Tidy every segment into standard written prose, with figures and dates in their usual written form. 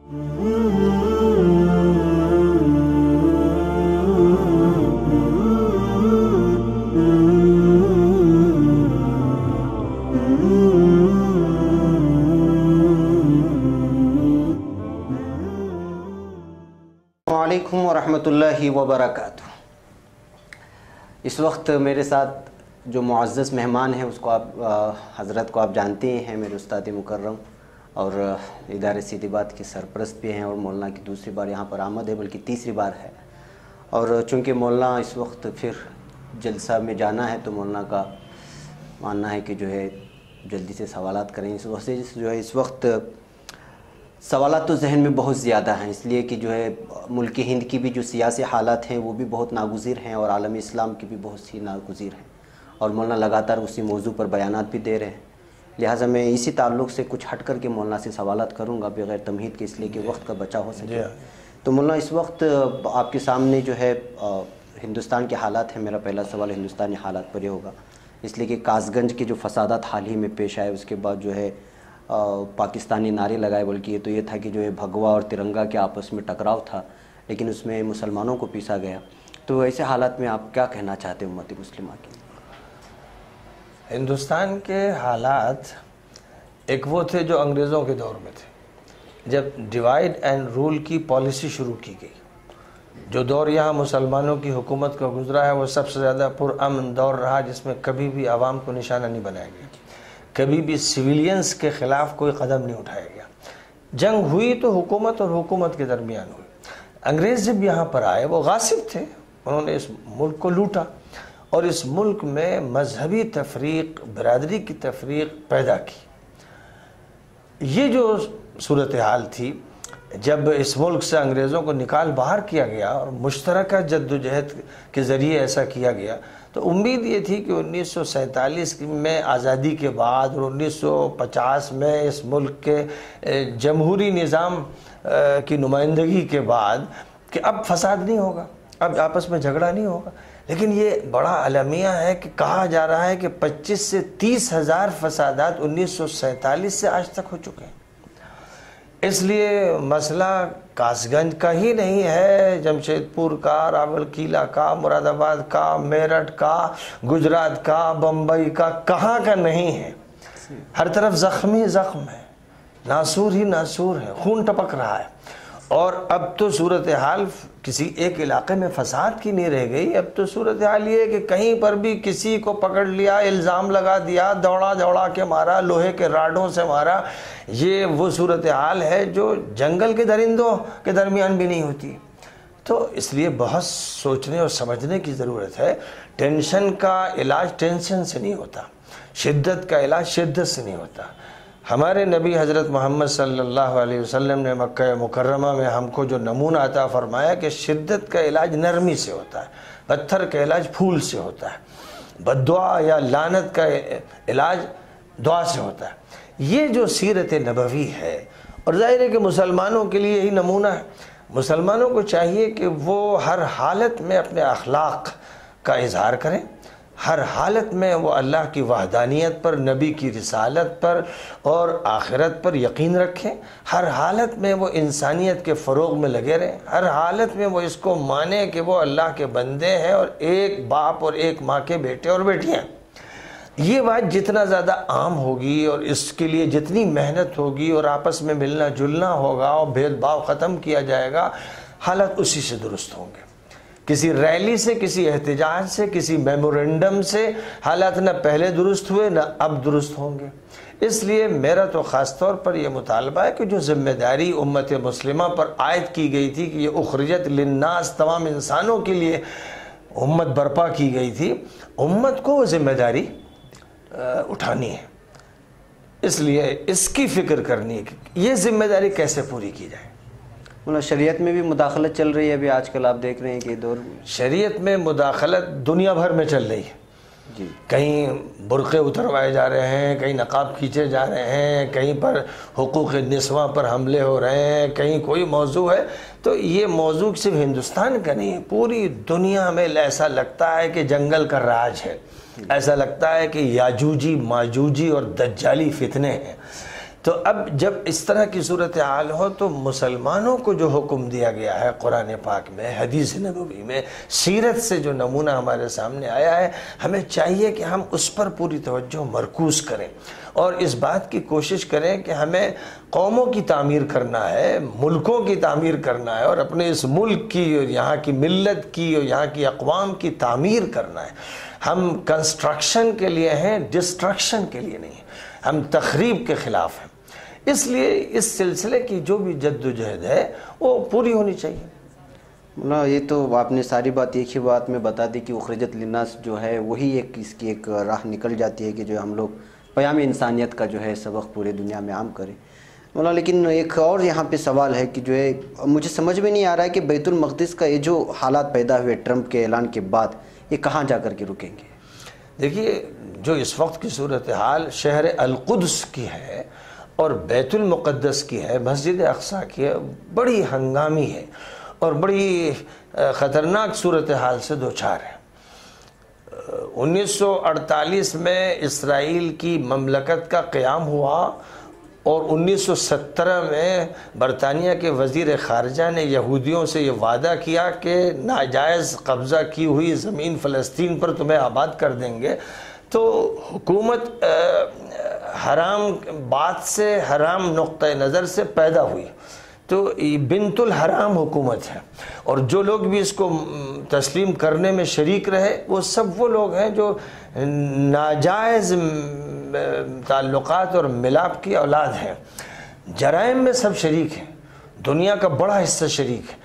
وعلیکم ورحمۃ اللہ وبرکاتہ۔ اس وقت میرے ساتھ جو معزز مہمان ہیں اس کو حضرت کو آپ جانتے ہیں، میرے استاد مکرم اور ادارے سیدھی بات کے سرپرست بھی ہیں، اور مولانا کی دوسری بار یہاں پر آمد ہے، بلکہ تیسری بار ہے۔ اور چونکہ مولانا اس وقت پھر جلسہ میں جانا ہے تو مولانا کا ماننا ہے کہ جو ہے جلدی سے سوالات کریں۔ اس وجہ سے جو ہے اس وقت سوالات تو ذہن میں بہت زیادہ ہیں، اس لیے کہ جو ہے ملک ہند کی بھی جو سیاسی حالات ہیں وہ بھی بہت ناگزیر ہیں، اور عالم اسلام کی بھی بہت سی ناگزیر ہیں، اور مولانا لگاتار اسی موضوع پر بیانات بھی دے رہے ہیں۔ لہٰذا میں اسی تعلق سے کچھ ہٹ کر کے مولانا سے سوالات کروں گا بغیر تمہید کے، اس لیے کہ وقت کا بچا ہو سکے۔ تو مولانا اس وقت آپ کے سامنے جو ہے ہندوستان کے حالات ہیں۔ میرا پہلا سوال ہندوستانی حالات پر یہ ہوگا، اس لیے کہ کاس گنج کے جو فسادات حال ہی میں پیش آئے، اس کے بعد جو ہے پاکستانی نعرے لگائے، بلکہ یہ تو یہ تھا کہ جو ہے بھگوا اور ترنگا کے آپس میں ٹکراؤ تھا، لیکن اس میں مسلمانوں کو پیسا گیا۔ تو ایسے حالات میں آپ کیا کہنا چاہتے ہیں امت مسلمہ کے؟ ہندوستان کے حالات ایک وہ تھے جو انگریزوں کے دور میں تھے، جب ڈیوائیڈ اینڈ رول کی پالیسی شروع کی گئی۔ جو دور یہاں مسلمانوں کی حکومت کا گزرا ہے وہ سب سے زیادہ پرامن دور رہا، جس میں کبھی بھی عوام کو نشانہ نہیں بنایا گیا، کبھی بھی سویلینز کے خلاف کوئی قدم نہیں اٹھایا گیا۔ جنگ ہوئی تو حکومت اور حکومت کے درمیان ہوئی۔ انگریز جب یہاں پر آئے وہ غاصب تھے، انہوں نے اس ملک کو لوٹا اور اس ملک میں مذہبی تفریق، برادری کی تفریق پیدا کی۔ یہ جو صورتحال تھی، جب اس ملک سے انگریزوں کو نکال باہر کیا گیا اور مشترکہ جدوجہد کے ذریعے ایسا کیا گیا، تو امید یہ تھی کہ 1947 میں آزادی کے بعد اور 1950 میں اس ملک کے جمہوری نظام کی نمائندگی کے بعد کہ اب فساد نہیں ہوگا، اب آپس میں جھگڑا نہیں ہوگا۔ لیکن یہ بڑا المیہ ہے کہ کہا جا رہا ہے کہ 25 سے 30 ہزار فسادات 1947 سے آج تک ہو چکے ہیں۔ اس لیے مسئلہ کاس گنج کا ہی نہیں ہے، جمشید پور کا، راول کیلا کا، مراد آباد کا، میرٹھ کا، گجرات کا، بمبئی کا، کہاں کا نہیں ہے۔ ہر طرف زخم ہی زخم ہے، ناسور ہی ناسور ہے، خون ٹپک رہا ہے۔ اور اب تو صورتحال کسی ایک علاقے میں فساد کی نہیں رہ گئی، اب تو صورتحال یہ ہے کہ کہیں پر بھی کسی کو پکڑ لیا، الزام لگا دیا، دوڑا دوڑا کے مارا، لوہے کے راڈوں سے مارا۔ یہ وہ صورتحال ہے جو جنگل کے درندوں کے درمیان بھی نہیں ہوتی۔ تو اس لیے بہت سوچنے اور سمجھنے کی ضرورت ہے۔ ٹینشن کا علاج ٹینشن سے نہیں ہوتا، شدت کا علاج شدت سے نہیں ہوتا۔ ہمارے نبی حضرت محمد صلی اللہ علیہ وسلم نے مکہ مکرمہ میں ہم کو جو نمونہ عطا فرمایا کہ شدت کا علاج نرمی سے ہوتا ہے، پتھر کا علاج پھول سے ہوتا ہے، بددعا یا لعنت کا علاج دعا سے ہوتا ہے۔ یہ جو سیرت نبوی ہے، اور ظاہر ہے کہ مسلمانوں کے لیے یہی نمونہ ہے۔ مسلمانوں کو چاہیے کہ وہ ہر حالت میں اپنے اخلاق کا اظہار کریں، ہر حالت میں وہ اللہ کی وحدانیت پر، نبی کی رسالت پر اور آخرت پر یقین رکھیں، ہر حالت میں وہ انسانیت کے فروغ میں لگے رہیں، ہر حالت میں وہ اس کو مانیں کہ وہ اللہ کے بندے ہیں اور ایک باپ اور ایک ماں کے بیٹے اور بیٹیاں۔ یہ بات جتنا زیادہ عام ہوگی اور اس کے لیے جتنی محنت ہوگی اور آپس میں ملنا جلنا ہوگا اور بھید بھاؤ ختم کیا جائے گا، حالات اسی سے درست ہوں گے۔ کسی ریلی سے، کسی احتجاج سے، کسی میمورنڈم سے حالات نہ پہلے درست ہوئے نہ اب درست ہوں گے۔ اس لیے میرا تو خاص طور پر یہ مطالبہ ہے کہ جو ذمہ داری امت مسلمہ پر عائد کی گئی تھی کہ یہ اخرجت للناس، تمام انسانوں کے لیے امت برپا کی گئی تھی، امت کو وہ ذمہ داری اٹھانی ہے۔ اس لیے اس کی فکر کرنی ہے کہ یہ ذمہ داری کیسے پوری کی جائے۔ شریعت میں بھی مداخلت چل رہی ہے ابھی آج کل، آپ دیکھ رہے ہیں کہ دور شریعت میں مداخلت دنیا بھر میں چل رہی ہے۔ جی، کہیں برقعے اتروائے جا رہے ہیں، کہیں نقاب کھینچے جا رہے ہیں، کہیں پر حقوق نسواں پر حملے ہو رہے ہیں، کہیں کوئی موضوع ہے۔ تو یہ موضوع صرف ہندوستان کا نہیں ہے، پوری دنیا میں ایسا لگتا ہے کہ جنگل کا راج ہے، ایسا لگتا ہے کہ یاجوجی ماجوجی اور دجالی فتنے ہیں۔ تو اب جب اس طرح کی صورتحال ہو تو مسلمانوں کو جو حکم دیا گیا ہے قرآن پاک میں، حدیث نبوی میں، سیرت سے جو نمونہ ہمارے سامنے آیا ہے، ہمیں چاہیے کہ ہم اس پر پوری توجہ مرکوز کریں اور اس بات کی کوشش کریں کہ ہمیں قوموں کی تعمیر کرنا ہے، ملکوں کی تعمیر کرنا ہے، اور اپنے اس ملک کی اور یہاں کی ملت کی اور یہاں کی اقوام کی تعمیر کرنا ہے۔ ہم کنسٹرکشن کے لیے ہیں، ڈسٹرکشن کے لیے نہیں، ہم تخریب کے خلاف ہیں۔ اس لیے اس سلسلے کی جو بھی جد و جہد ہے وہ پوری ہونی چاہیے۔ مولانا یہ تو آپ نے ساری بات ایک ہی بات میں بتا دی کہ اخرجت للناس جو ہے وہی ایک اس کی ایک راہ نکل جاتی ہے کہ جو ہم لوگ پیام انسانیت کا جو ہے سبق پورے دنیا میں عام کریں۔ مولانا لیکن ایک اور یہاں پہ سوال ہے کہ جو ہے مجھے سمجھ میں نہیں آ رہا ہے کہ بیت المقدس کا یہ جو حالات پیدا ہوئے ٹرمپ کے اعلان کے بعد، یہ کہاں جا کر کے رکیں گے؟ دیکھیے، جو اس وقت کی صورتحال شہر القدس کی ہے اور بیت المقدس کی ہے، مسجد اقصیٰ کی ہے، بڑی ہنگامی ہے اور بڑی خطرناک صورتحال سے دوچار ہے۔ 1948 میں اسرائیل کی مملکت کا قیام ہوا اور 1917 میں برطانیہ کے وزیر خارجہ نے یہودیوں سے یہ وعدہ کیا کہ ناجائز قبضہ کی ہوئی زمین فلسطین پر تمہیں آباد کر دیں گے۔ تو حکومت حرام بات سے، حرام نقطہ نظر سے پیدا ہوئی، تو بنت الحرام حکومت ہے، اور جو لوگ بھی اس کو تسلیم کرنے میں شریک رہے وہ سب وہ لوگ ہیں جو ناجائز تعلقات اور ملاپ کی اولاد ہیں۔ جرائم میں سب شریک ہیں، دنیا کا بڑا حصہ شریک ہے،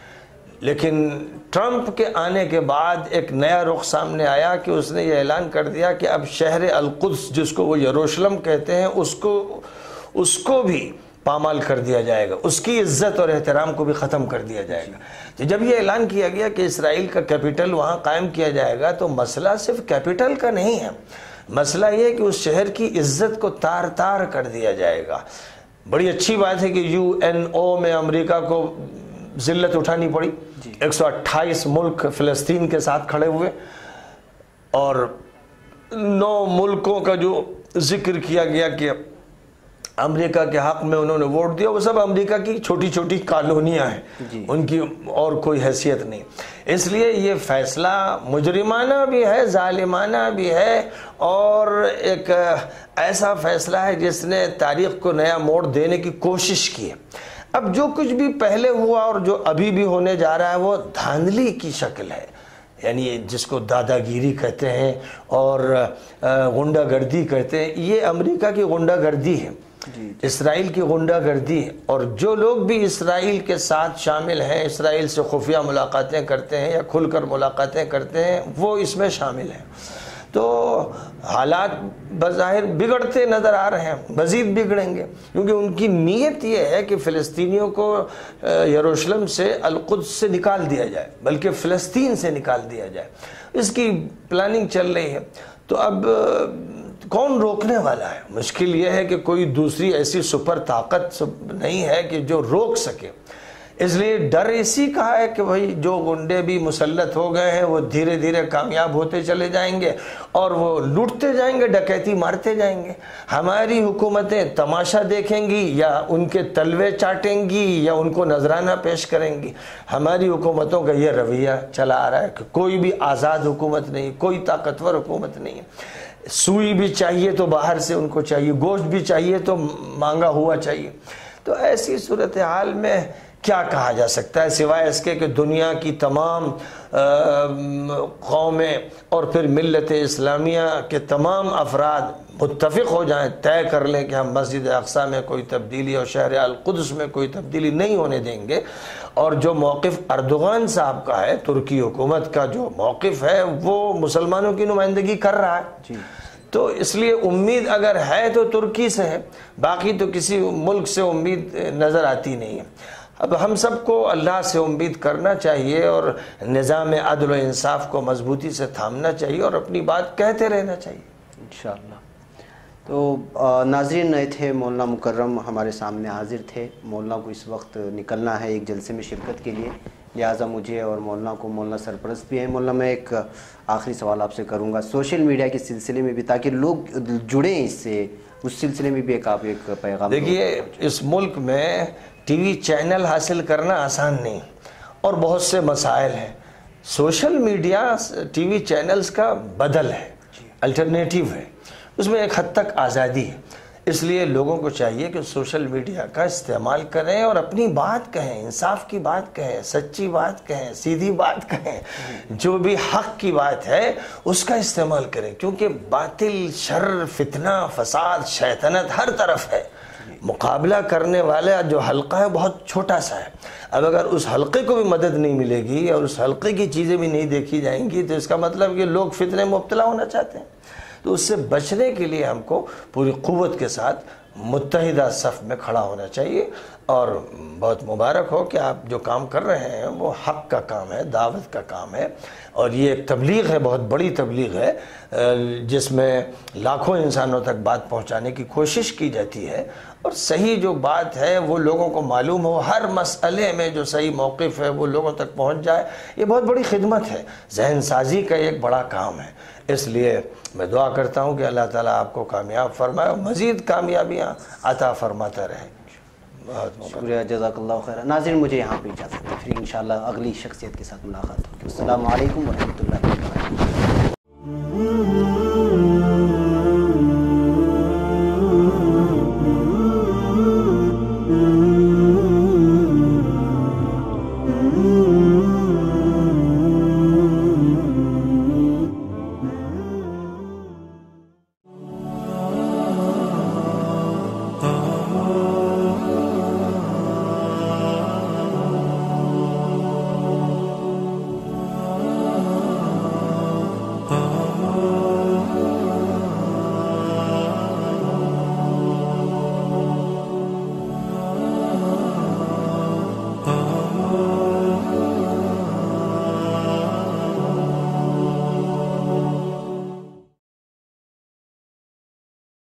لیکن ٹرمپ کے آنے کے بعد ایک نیا رخ سامنے آیا کہ اس نے یہ اعلان کر دیا کہ اب شہر القدس جس کو وہ یروشلم کہتے ہیں اس کو بھی پامال کر دیا جائے گا، اس کی عزت اور احترام کو بھی ختم کر دیا جائے گا۔ تو جب یہ اعلان کیا گیا کہ اسرائیل کا کیپٹل وہاں قائم کیا جائے گا تو مسئلہ صرف کیپٹل کا نہیں ہے، مسئلہ یہ ہے کہ اس شہر کی عزت کو تار تار کر دیا جائے گا۔ بڑی اچھی بات ہے کہ UNO میں امریکہ کو ذلت اٹھانی پڑی، 128 ملک فلسطین کے ساتھ کھڑے ہوئے، اور 9 ملکوں کا جو ذکر کیا گیا کہ امریکہ کے حق میں انہوں نے ووٹ دیا، وہ سب امریکہ کی چھوٹی چھوٹی کالونیاں ہیں، ان کی اور کوئی حیثیت نہیں۔ اس لیے یہ فیصلہ مجرمانہ بھی ہے، ظالمانہ بھی ہے، اور ایک ایسا فیصلہ ہے جس نے تاریخ کو نیا موڑ دینے کی کوشش کی ہے۔ اب جو کچھ بھی پہلے ہوا اور جو ابھی بھی ہونے جا رہا ہے وہ دھاندلی کی شکل ہے، یعنی جس کو دادا گیری کہتے ہیں اور غنڈہ گردی کہتے ہیں، یہ امریکہ کی غنڈہ گردی ہے، اسرائیل کی غنڈہ گردی ہے، اور جو لوگ بھی اسرائیل کے ساتھ شامل ہیں، اسرائیل سے خفیہ ملاقاتیں کرتے ہیں یا کھل کر ملاقاتیں کرتے ہیں، وہ اس میں شامل ہیں۔ تو حالات بظاہر بگڑتے نظر آ رہے ہیں، مزید بگڑیں گے، کیونکہ ان کی نیت یہ ہے کہ فلسطینیوں کو یروشلم سے القدس سے نکال دیا جائے، بلکہ فلسطین سے نکال دیا جائے، اس کی پلاننگ چل رہی ہے۔ تو اب کون روکنے والا ہے؟ مشکل یہ ہے کہ کوئی دوسری ایسی سپر طاقت نہیں ہے کہ جو روک سکے، اس لیے ڈر اسی کا ہے کہ بھائی جو گنڈے بھی مسلط ہو گئے ہیں وہ دھیرے دھیرے کامیاب ہوتے چلے جائیں گے اور وہ لوٹتے جائیں گے، ڈکیتی مارتے جائیں گے۔ ہماری حکومتیں تماشا دیکھیں گی یا ان کے تلوے چاٹیں گی یا ان کو نذرانہ پیش کریں گی؟ ہماری حکومتوں کا یہ رویہ چلا آ رہا ہے کہ کوئی بھی آزاد حکومت نہیں، کوئی طاقتور حکومت نہیں ہے، سوئی بھی چاہیے تو باہر سے ان کو چاہیے، گوشت بھی چاہیے تو مانگا ہوا چاہیے۔ تو ایسی صورتحال میں کیا کہا جا سکتا ہے سوائے اس کے کہ دنیا کی تمام قومیں اور پھر ملت اسلامیہ کے تمام افراد متفق ہو جائیں، طے کر لیں کہ ہم مسجد اقصیٰ میں کوئی تبدیلی اور شہر القدس میں کوئی تبدیلی نہیں ہونے دیں گے، اور جو موقف اردوغان صاحب کا ہے، ترکی حکومت کا جو موقف ہے، وہ مسلمانوں کی نمائندگی کر رہا ہے۔ تو اس لیے امید اگر ہے تو ترکی سے ہے، باقی تو کسی ملک سے امید نظر آتی نہیں ہے۔ اب ہم سب کو اللہ سے امید کرنا چاہیے اور نظام عدل و انصاف کو مضبوطی سے تھامنا چاہیے اور اپنی بات کہتے رہنا چاہیے انشاءاللہ۔ تو ناظرین نئے تھے، مولانا مکرم ہمارے سامنے حاضر تھے، مولانا کو اس وقت نکلنا ہے ایک جلسے میں شرکت کے لیے، لہٰذا مجھے اور مولانا کو، مولانا سرپرست بھی ہیں مولانا، میں ایک آخری سوال آپ سے کروں گا سوشل میڈیا کے سلسلے میں بھی، تاکہ لوگ جڑیں اس سے، اس سلسلے میں بھی آپ ایک پیغام. دیکھیے اس ملک میں ٹی وی چینل حاصل کرنا آسان نہیں اور بہت سے مسائل ہیں. Social media T V channels کا بدل ہے، الٹرنیٹیو ہے، اس میں ایک حد تک آزادی ہے. اس لیے لوگوں کو چاہیے کہ سوشل میڈیا کا استعمال کریں اور اپنی بات کہیں، انصاف کی بات کہیں، سچی بات کہیں، سیدھی بات کہیں، جو بھی حق کی بات ہے اس کا استعمال کریں، کیونکہ باطل، شر، فتنہ، فساد، شیطنت ہر طرف ہے. مقابلہ کرنے والا جو حلقہ ہے بہت چھوٹا سا ہے. اب اگر اس حلقے کو بھی مدد نہیں ملے گی اور اس حلقے کی چیزیں بھی نہیں دیکھی جائیں گی تو اس کا مطلب کہ لوگ فتنے میں مبتلا ہونا چاہتے ہیں. تو اس سے بچنے کے لیے ہم کو پوری قوت کے ساتھ متحدہ صف میں کھڑا ہونا چاہیے. اور بہت مبارک ہو کہ آپ جو کام کر رہے ہیں وہ حق کا کام ہے، دعوت کا کام ہے، اور یہ ایک تبلیغ ہے، بہت بڑی تبلیغ ہے جس میں لاکھوں انسانوں تک بات پہنچانے کی کوشش کی جاتی ہے. اور صحیح جو بات ہے وہ لوگوں کو معلوم ہو، ہر مسئلے میں جو صحیح موقف ہے وہ لوگوں تک پہنچ جائے، یہ بہت بڑی خدمت ہے، ذہن سازی کا ایک بڑا کام ہے. اس لیے میں دعا کرتا ہوں کہ اللہ تعالیٰ آپ کو کامیاب فرمائے اور مزید کامیابیاں عطا فرماتا رہے. بہت شکریہ، جزاک اللہ خیر. ناظرین مجھے یہاں پہ اجازت ہے، پھر انشاءاللہ اگلی شخصیت کے ساتھ ملاقات ہوگی. السلام علیکم ورحمۃ اللہ.